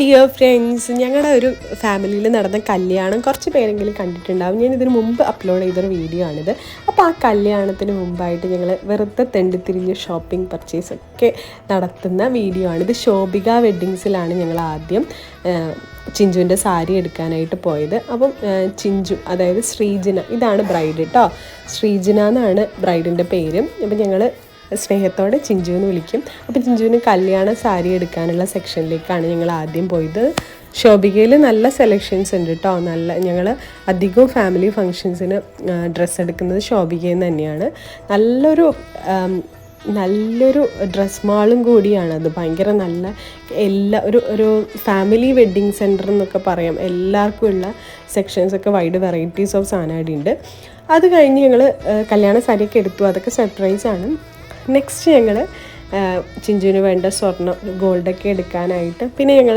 Dear friends, ഞങ്ങളുടെ ഒരു ഫാമിലിയിൽ നടന്ന കല്യാണം കുറച്ച് പേരെങ്കിലും കണ്ടിട്ടുണ്ടാവും. ഞാൻ ഇതിന് മുമ്പ് അപ്ലോഡ് ചെയ്തൊരു വീഡിയോ ആണിത്. അപ്പോൾ ആ കല്യാണത്തിന് മുമ്പായിട്ട് ഞങ്ങൾ വെറുതെ തെണ്ടിത്തിരിഞ്ഞ് ഷോപ്പിംഗ് പർച്ചേസ് ഒക്കെ നടത്തുന്ന വീഡിയോ ആണിത്. ശോഭിക വെഡ്ഡിങ്സിലാണ് ഞങ്ങൾ ആദ്യം ചിഞ്ചുവിൻ്റെ സാരി എടുക്കാനായിട്ട് പോയത്. അപ്പം ചിഞ്ചു, അതായത് ശ്രീജിന, ഇതാണ് ബ്രൈഡ് കേട്ടോ. ശ്രീജിന എന്നാണ് ബ്രൈഡിൻ്റെ പേര്. അപ്പം ഞങ്ങൾ സ്നേഹത്തോടെ ചിഞ്ചു എന്ന് വിളിക്കും. അപ്പോൾ ചിഞ്ചുവിന് കല്യാണ സാരി എടുക്കാനുള്ള സെക്ഷനിലേക്കാണ് ഞങ്ങൾ ആദ്യം പോയത്. ശോഭികയിൽ നല്ല സെലക്ഷൻസ് ഉണ്ട് കേട്ടോ. ഞങ്ങൾ അധികവും ഫാമിലി ഫങ്ഷൻസിന് ഡ്രസ്സ് എടുക്കുന്നത് ശോഭികയിൽ നിന്ന് തന്നെയാണ്. നല്ലൊരു ഡ്രസ് മാളും കൂടിയാണ് അത്. ഭയങ്കര നല്ല ഒരു ഫാമിലി വെഡ്ഡിങ് സെൻറ്റർ എന്നൊക്കെ പറയാം. എല്ലാവർക്കും ഉള്ള സെക്ഷൻസൊക്കെ വൈഡ് വെറൈറ്റീസ് ഓഫ് സാധനം ഉണ്ട്. അത് കഴിഞ്ഞ് ഞങ്ങൾ കല്യാണ സാരിയൊക്കെ എടുത്തു. അതൊക്കെ സർപ്രൈസാണ്. നെക്സ്റ്റ് ഞങ്ങൾ ചിഞ്ചുവിന് വേണ്ട സ്വർണ്ണം, ഗോൾഡൊക്കെ എടുക്കാനായിട്ട്, പിന്നെ ഞങ്ങൾ